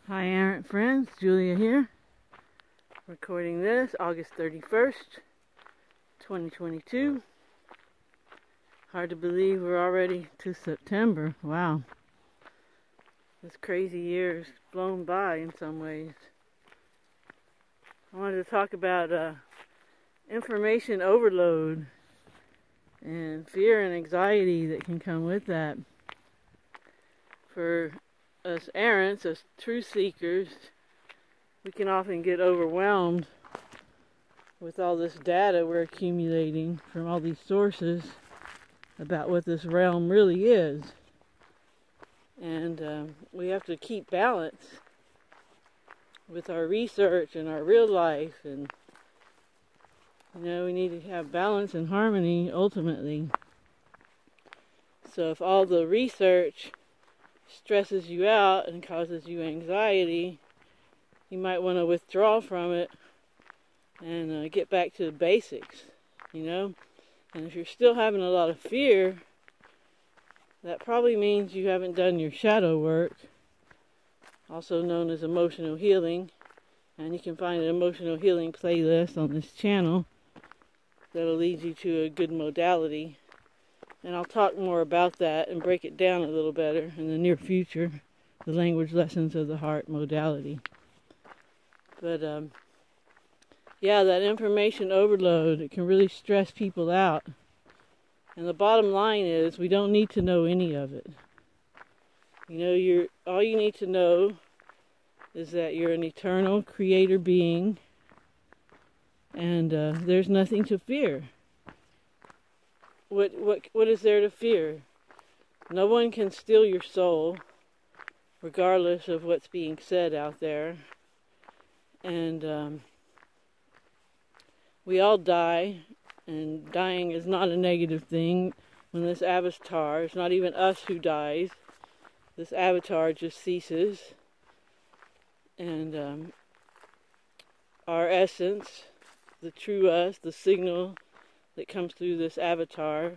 Hi errant friends, Julia here, recording this August 31st, 2022. Hard to believe we're already to September. Wow. This crazy year's blown by in some ways. I wanted to talk about information overload and fear and anxiety that can come with that. For us errants, as truth seekers, we can often get overwhelmed with all this data we're accumulating from all these sources about what this realm really is. And we have to keep balance with our research and our real life, and we need to have balance and harmony ultimately. So if all the research stresses you out and causes you anxiety, you might want to withdraw from it and get back to the basics, And if you're still having a lot of fear, that probably means you haven't done your shadow work, also known as emotional healing. And you can find an emotional healing playlist on this channel that'll lead you to a good modality. And I'll talk more about that and break it down a little better in the near future, the Language Lessons of the Heart modality. But, that information overload, it can really stress people out. And the bottom line is, we don't need to know any of it. All you need to know is that you're an eternal creator being, and there's nothing to fear. What is there to fear? No one can steal your soul, regardless of what's being said out there. And we all die, and dying is not a negative thing. When this avatar, it's not even us who dies. This avatar just ceases. And our essence, the true us, the signal that comes through this avatar,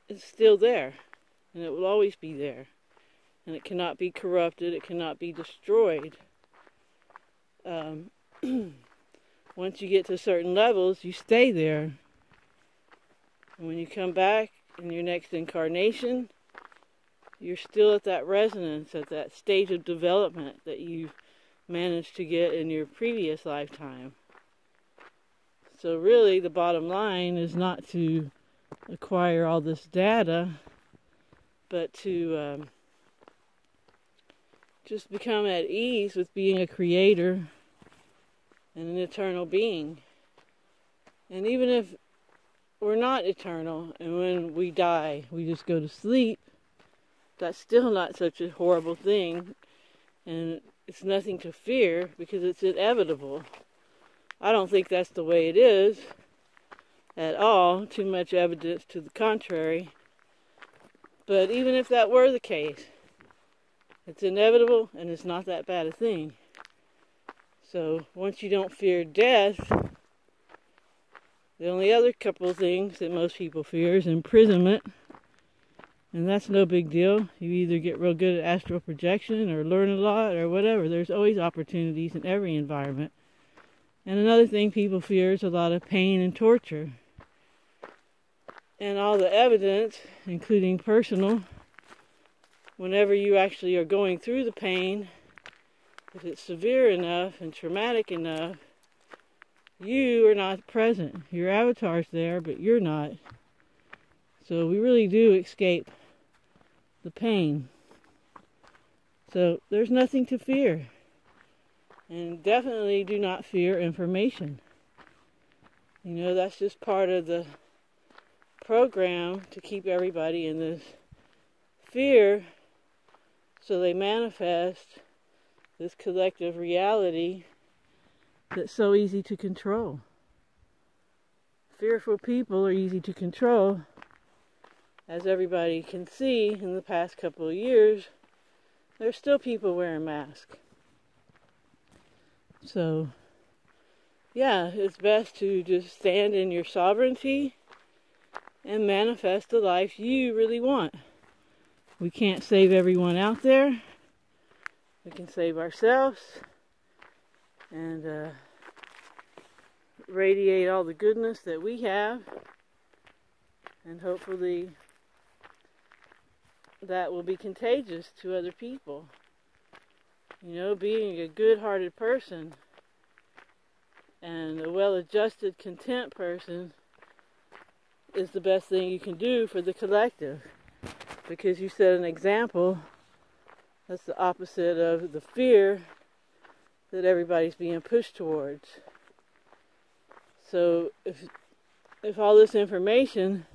is still there, and it will always be there, and it cannot be corrupted, it cannot be destroyed. Once you get to certain levels, you stay there, and when you come back in your next incarnation, you're still at that resonance, at that stage of development that you've managed to get in your previous lifetime. So really, the bottom line is not to acquire all this data, but to just become at ease with being a creator and an eternal being. And even if we're not eternal, and when we die, we just go to sleep, that's still not such a horrible thing, and it's nothing to fear because it's inevitable. I don't think that's the way it is at all. Too much evidence to the contrary. But even if that were the case, it's inevitable and it's not that bad a thing. So once you don't fear death, the only other couple of things that most people fear is imprisonment. And that's no big deal. You either get real good at astral projection or learn a lot or whatever. There's always opportunities in every environment. And another thing people fear is a lot of pain and torture. And all the evidence, including personal, whenever you actually are going through the pain, if it's severe enough and traumatic enough, you are not present. Your avatar's there, but you're not. So we really do escape the pain. So there's nothing to fear. And definitely do not fear information. That's just part of the program to keep everybody in this fear, so they manifest this collective reality that's so easy to control. Fearful people are easy to control. As everybody can see, in the past couple of years, there's still people wearing masks. So, it's best to just stand in your sovereignty and manifest the life you really want. We can't save everyone out there, we can save ourselves and radiate all the goodness that we have, and hopefully that will be contagious to other people. You know, being a good-hearted person and a well-adjusted, content person is the best thing you can do for the collective, because you set an example that's the opposite of the fear that everybody's being pushed towards. So if all this information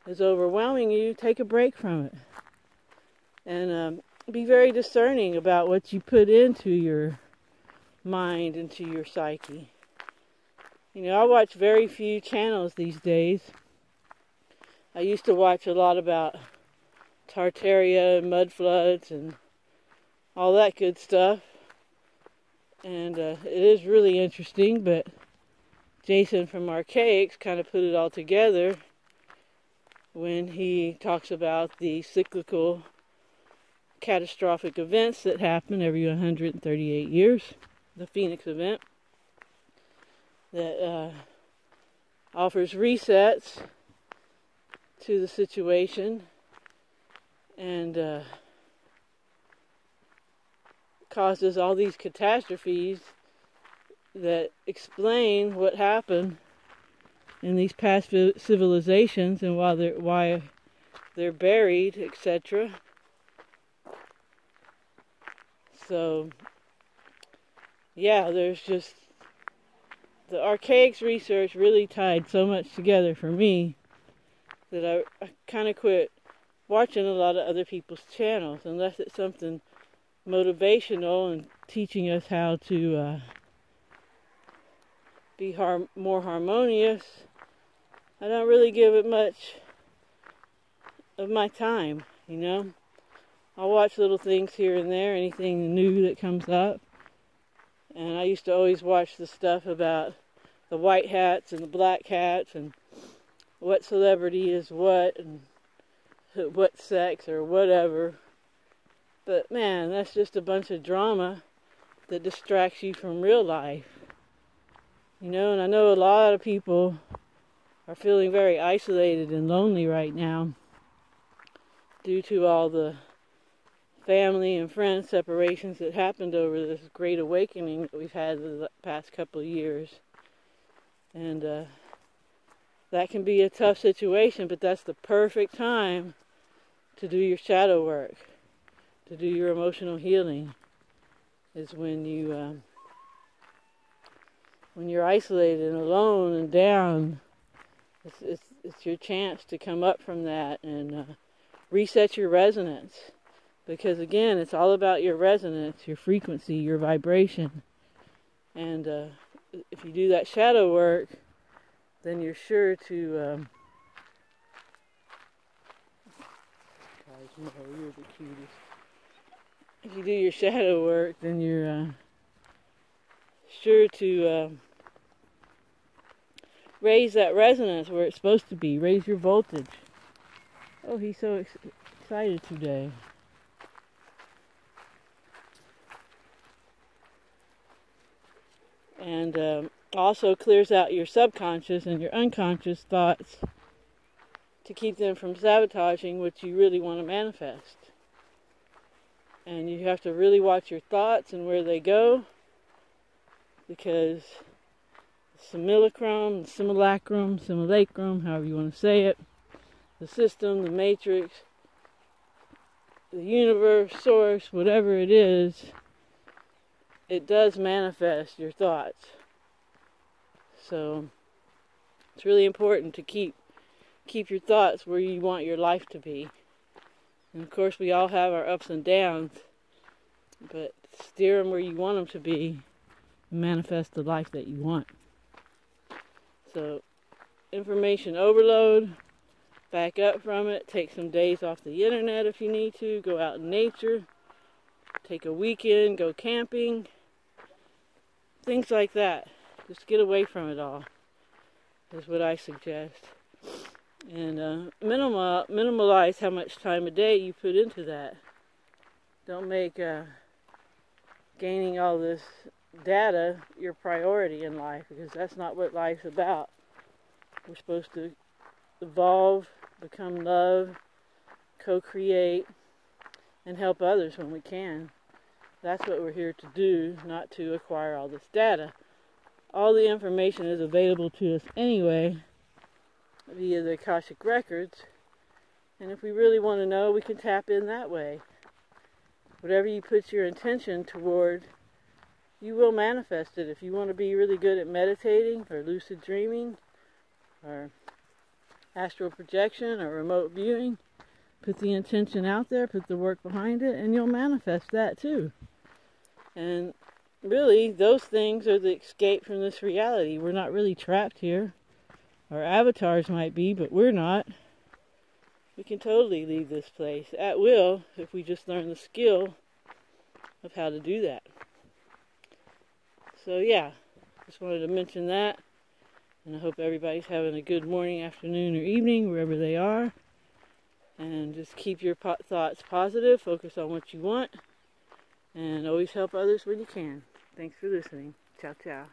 is overwhelming you, take a break from it. And be very discerning about what you put into your mind, into your psyche. You know, I watch very few channels these days. I used to watch a lot about Tartaria and mud floods and all that good stuff. And it is really interesting, but Jason from Archaics kind of put it all together when he talks about the cyclical catastrophic events that happen every 138 years, the Phoenix event, that offers resets to the situation and causes all these catastrophes that explain what happened in these past civilizations and why they're buried, etc. So, yeah, there's just, the Archaics research really tied so much together for me that I kind of quit watching a lot of other people's channels, unless it's something motivational and teaching us how to be more harmonious. I don't really give it much of my time, you know. I'll watch little things here and there, anything new that comes up. And I used to always watch the stuff about the white hats and the black hats and what celebrity is what and what sex or whatever. But man, that's just a bunch of drama that distracts you from real life. You know, and I know a lot of people are feeling very isolated and lonely right now due to all the family and friend separations that happened over this great awakening that we've had the past couple of years. And that can be a tough situation, but that's the perfect time to do your shadow work, to do your emotional healing, is when you're isolated and alone and down. It's your chance to come up from that and reset your resonance. Because again, it's all about your resonance, your frequency, your vibration. And if you do that shadow work, then you're sure to... Guys, no, you're the cutest. If you do your shadow work, then you're sure to raise that resonance where it's supposed to be. Raise your voltage. Oh, he's so excited today. And also clears out your subconscious and your unconscious thoughts to keep them from sabotaging what you really want to manifest. And you have to really watch your thoughts and where they go, because simulacrum, simulacrum, however you want to say it, the system, the matrix, the universe, source, whatever it is, it does manifest your thoughts. So it's really important to keep your thoughts where you want your life to be. And of course we all have our ups and downs, but steer them where you want them to be and manifest the life that you want. So information overload, back up from it, take some days off the internet if you need to, go out in nature, take a weekend, go camping, things like that. Just get away from it all, is what I suggest. And minimalize how much time a day you put into that. Don't make gaining all this data your priority in life, because that's not what life's about. We're supposed to evolve, become love, co-create, and help others when we can. That's what we're here to do, not to acquire all this data. All the information is available to us anyway via the Akashic Records, and if we really want to know, we can tap in that way. Whatever you put your intention toward, you will manifest it. If you want to be really good at meditating or lucid dreaming or astral projection or remote viewing, put the intention out there, put the work behind it, and you'll manifest that too. And really, those things are the escape from this reality. We're not really trapped here. Our avatars might be, but we're not. We can totally leave this place at will if we just learn the skill of how to do that. So yeah, just wanted to mention that. And I hope everybody's having a good morning, afternoon, or evening, wherever they are. And just keep your thoughts positive, focus on what you want, and always help others when you can. Thanks for listening. Ciao, ciao.